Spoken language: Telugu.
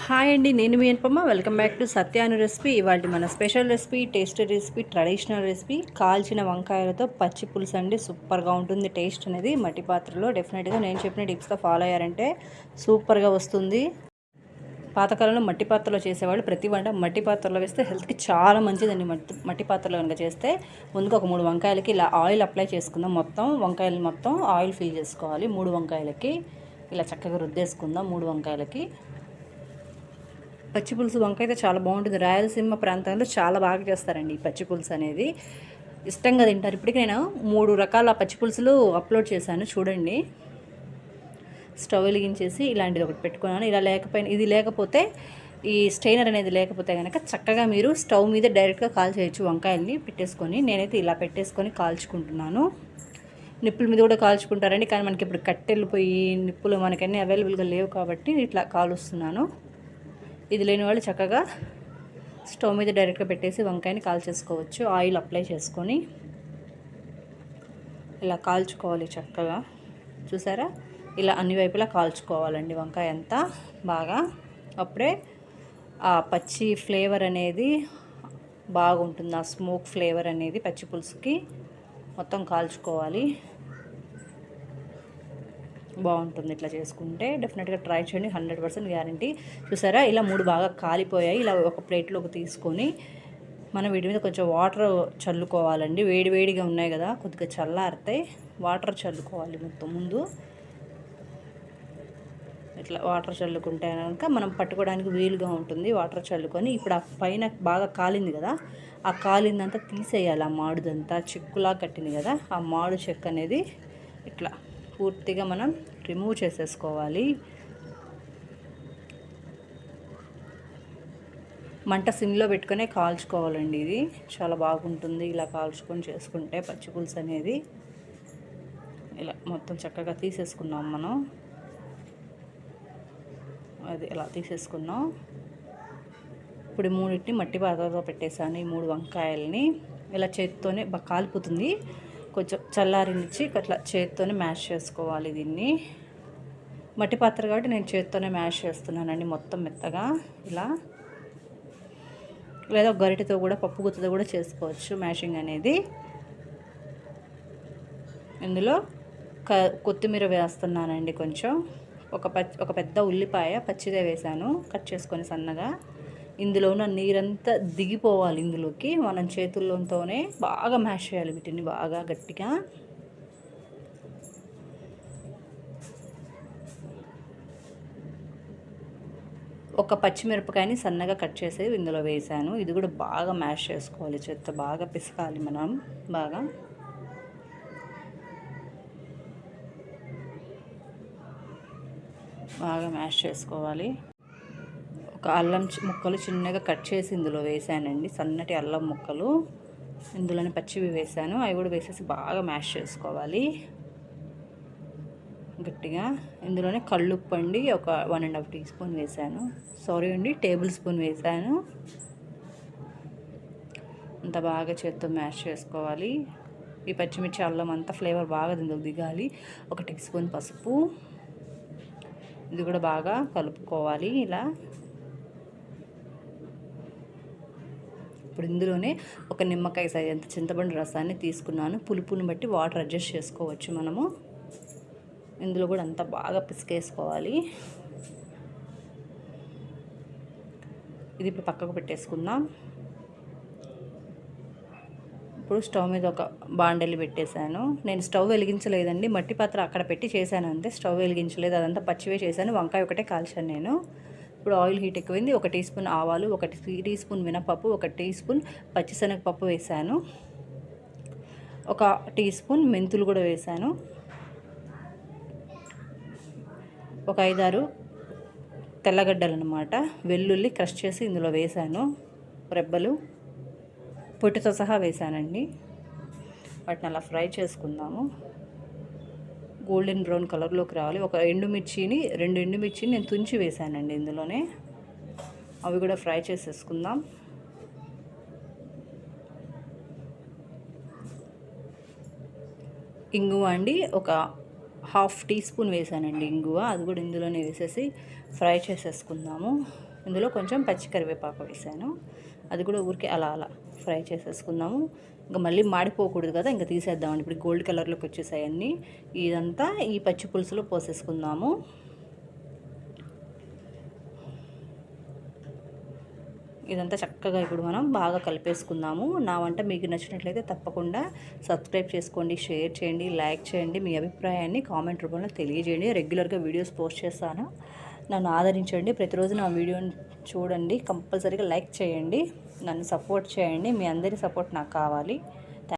హాయ్ అండి, నేను మీ అనుపమ. వెల్కమ్ బ్యాక్ టు సత్యాను రెసిపీ. ఇవాళ మన special recipe, tasty recipe, traditional recipe కాల్చిన వంకాయలతో పచ్చి పులుసు అండి. సూపర్గా ఉంటుంది టేస్ట్ అనేది. మట్టి పాత్రలో డెఫినెట్గా నేను చెప్పిన టిప్స్తో ఫాలో అయ్యారంటే సూపర్గా వస్తుంది. పాతకాలంలో మట్టి పాత్రలో చేసేవాళ్ళు ప్రతి వంట మట్టి పాత్రలో వేస్తే హెల్త్కి చాలా మంచిదండి. మట్టి పాత్రలో కనుక చేస్తే ముందుగా ఒక 3 వంకాయలకి ఇలా ఆయిల్ అప్లై చేసుకుందాం. మొత్తం వంకాయలు మొత్తం ఆయిల్ ఫిల్ చేసుకోవాలి. 3 వంకాయలకి ఇలా చక్కగా రుద్దేసుకుందాం. 3 వంకాయలకి పచ్చి పులుసు వంకాయ అయితే చాలా బాగుంటుంది. రాయలసీమ ప్రాంతాల్లో చాలా బాగా చేస్తారండి ఈ పచ్చి పులుసు అనేది. ఇష్టంగా తింటారు. ఇప్పటికీ నేను 3 రకాల పచ్చి పులుసులు అప్లోడ్ చేశాను చూడండి. స్టవ్ వెలిగించేసి ఇలాంటిది ఒకటి పెట్టుకున్నాను. ఇది లేకపోతే ఈ స్టెయినర్ అనేది లేకపోతే కనుక చక్కగా మీరు స్టవ్ మీద డైరెక్ట్గా కాల్ చేయొచ్చు వంకాయల్ని పెట్టేసుకొని. నేనైతే ఇలా పెట్టేసుకొని కాల్చుకుంటున్నాను. నిప్పుల మీద కూడా కాల్చుకుంటారండి, కానీ మనకి ఇప్పుడు కట్టెలు పోయి నిప్పులు మనకన్నీ అవైలబుల్గా లేవు కాబట్టి ఇట్లా కాలుస్తున్నాను. ఇది లేని వాళ్ళు చక్కగా స్టవ్ మీద డైరెక్ట్గా పెట్టేసి వంకాయని కాల్చేసుకోవచ్చు. ఆయిల్ అప్లై చేసుకొని ఇలా కాల్చుకోవాలి చక్కగా. చూసారా, ఇలా అన్ని వైపులా కాల్చుకోవాలండి వంకాయ అంతా బాగా. అప్పుడే ఆ పచ్చి ఫ్లేవర్ అనేది బాగుంటుంది. ఆ స్మోక్ ఫ్లేవర్ అనేది పచ్చి పులుసుకి మొత్తం కాల్చుకోవాలి. బాగుంటుంది ఇట్లా చేసుకుంటే. డెఫినెట్గా ట్రై చేయండి, 100% గ్యారంటీ. చూసారా, ఇలా 3 బాగా కాలిపోయాయి. ఇలా ఒక ప్లేట్లోకి తీసుకొని మనం వీటి మీద కొంచెం వాటర్ చల్లుకోవాలండి. వేడిగా ఉన్నాయి కదా, కొద్దిగా చల్లారితే వాటర్ చల్లుకోవాలి మొత్తం ముందు. ఇట్లా వాటర్ చల్లుకుంటే కనుక మనం పట్టుకోవడానికి వీలుగా ఉంటుంది. వాటర్ చల్లుకొని ఇప్పుడు ఆ పైన బాగా కాలింది కదా, ఆ కాలిందంతా తీసేయాలి. ఆ మాడుదంతా చిక్కులా కట్టింది కదా, ఆ మాడు చెక్క అనేది ఇట్లా పూర్తిగా మనం రిమూవ్ చేసేసుకోవాలి. మంట సిమ్లో పెట్టుకునే కాల్చుకోవాలండి. ఇది చాలా బాగుంటుంది ఇలా కాల్చుకొని చేసుకుంటే పచ్చి పులుసు అనేది. ఇలా మొత్తం చక్కగా తీసేసుకున్నాం మనం. అది ఇలా తీసేసుకున్నాం. ఇప్పుడు 3 మట్టి పాత్రలో పెట్టేసాను. ఈ 3 వంకాయలని ఇలా చేతితోనే బాగా కాలిపోతుంది. కొంచెం చల్లారించి అట్లా చేతితోనే మ్యాష్ చేసుకోవాలి. దీన్ని మట్టి పాత్ర కాబట్టి నేను చేతితోనే మ్యాష్ చేస్తున్నానండి మొత్తం మెత్తగా ఇలా. లేదా గరిటెతో కూడా, పప్పు గుత్తతో కూడా చేసుకోవచ్చు మ్యాషింగ్ అనేది. ఇందులో కొత్తిమీర వేస్తున్నానండి కొంచెం. ఒక పెద్ద ఉల్లిపాయ పచ్చిదే వేసాను, కట్ చేసుకొని సన్నగా. ఇందులో ఉన్న నీరంతా దిగిపోవాలి ఇందులోకి. మనం చేతుల్లోతోనే బాగా మ్యాష్ చేయాలి వీటిని బాగా గట్టిగా. ఒక పచ్చిమిరపకాయని సన్నగా కట్ చేసి ఇందులో వేసాను. ఇది కూడా బాగా మ్యాష్ చేసుకోవాలి, చేత్తో బాగా పిసకాలి మనం బాగా మ్యాష్ చేసుకోవాలి. ఒక అల్లం ముక్కలు చిన్నగా కట్ చేసి ఇందులో వేసానండి, సన్నటి అల్లం ముక్కలు. ఇందులోనే పచ్చివి వేసాను, అవి కూడా వేసేసి బాగా మ్యాష్ చేసుకోవాలి గట్టిగా. ఇందులోనే కళ్ళుప్పు అండి, ఒక 1.5 టీ స్పూన్ వేసాను. సారీ అండి, టేబుల్ స్పూన్ వేసాను. అంత బాగా చేత్తో మ్యాష్ చేసుకోవాలి. ఈ పచ్చిమిర్చి అల్లం అంతా ఫ్లేవర్ బాగా ఇందులో దిగాలి. ఒక టీ స్పూన్ పసుపు. ఇది కూడా బాగా కలుపుకోవాలి ఇలా. ఇప్పుడు ఇందులోనే ఒక నిమ్మకాయ సైజంత చింతపండు రసాన్ని తీసుకున్నాను. పులుపుని బట్టి వాటర్ అడ్జస్ట్ చేసుకోవచ్చు మనము. ఇందులో కూడా అంతా బాగా పిసికేసుకోవాలి. ఇది ఇప్పుడు పక్కకు పెట్టేసుకుందాం. ఇప్పుడు స్టవ్ మీద ఒక బాండలి పెట్టేశాను. నేను స్టవ్ వెలిగించలేదండి, మట్టి పాత్ర అక్కడ పెట్టి చేశాను అంతే. స్టవ్ వెలిగించలేదు, అదంతా పచ్చివే చేశాను. వంకాయ ఒకటే కాల్చాను నేను. ఇప్పుడు ఆయిల్ హీట్ ఎక్కువైంది. 1 టీ స్పూన్ ఆవాలు, 1 టీ స్పూన్ మినపప్పు, 1 టీ స్పూన్ పచ్చిశనగపప్పు వేసాను. 1 టీ స్పూన్ మెంతులు కూడా వేసాను. ఒక 5-6 తెల్లగడ్డలు అన్నమాట, వెల్లుల్లి క్రష్ చేసి ఇందులో వేసాను. రెబ్బలు పొట్టుతో సహా వేసానండి. వాటిని అలా ఫ్రై చేసుకుందాము. గోల్డెన్ బ్రౌన్ కలర్లోకి రావాలి. 2 ఎండుమిర్చిని నేను తుంచి వేసానండి ఇందులోనే. అవి కూడా ఫ్రై చేసేసుకుందాం. ఇంగువ అండి, ఒక హాఫ్ టీ స్పూన్ వేసానండి ఇంగువ. అది కూడా ఇందులోనే వేసేసి ఫ్రై చేసేసుకుందాము. ఇందులో కొంచెం పచ్చి కరివేపాకు వేసాను. అది కూడా ఊరికే అలా అలా ఫ్రై చేసేసుకుందాము. ఇంకా మళ్ళీ మాడిపోకూడదు కదా, ఇంకా తీసేద్దామండి. ఇప్పుడు గోల్డ్ కలర్లోకి వచ్చేసాయి అన్నీ. ఇదంతా ఈ పచ్చి పులుసులో పోసేసుకుందాము. ఇదంతా చక్కగా ఇప్పుడు మనం బాగా కలిపేసుకుందాము. నా వంట మీకు నచ్చినట్లయితే తప్పకుండా సబ్స్క్రైబ్ చేసుకోండి, షేర్ చేయండి, లైక్ చేయండి. మీ అభిప్రాయాన్ని కామెంట్ రూపంలో తెలియజేయండి. రెగ్యులర్గా వీడియోస్ పోస్ట్ చేస్తాను, నన్ను ఆదరించండి. ప్రతిరోజు నా వీడియోని చూడండి, కంపల్సరీగా లైక్ చేయండి, నన్ను సపోర్ట్ చేయండి. మీ అందరి సపోర్ట్ నాకు కావాలి.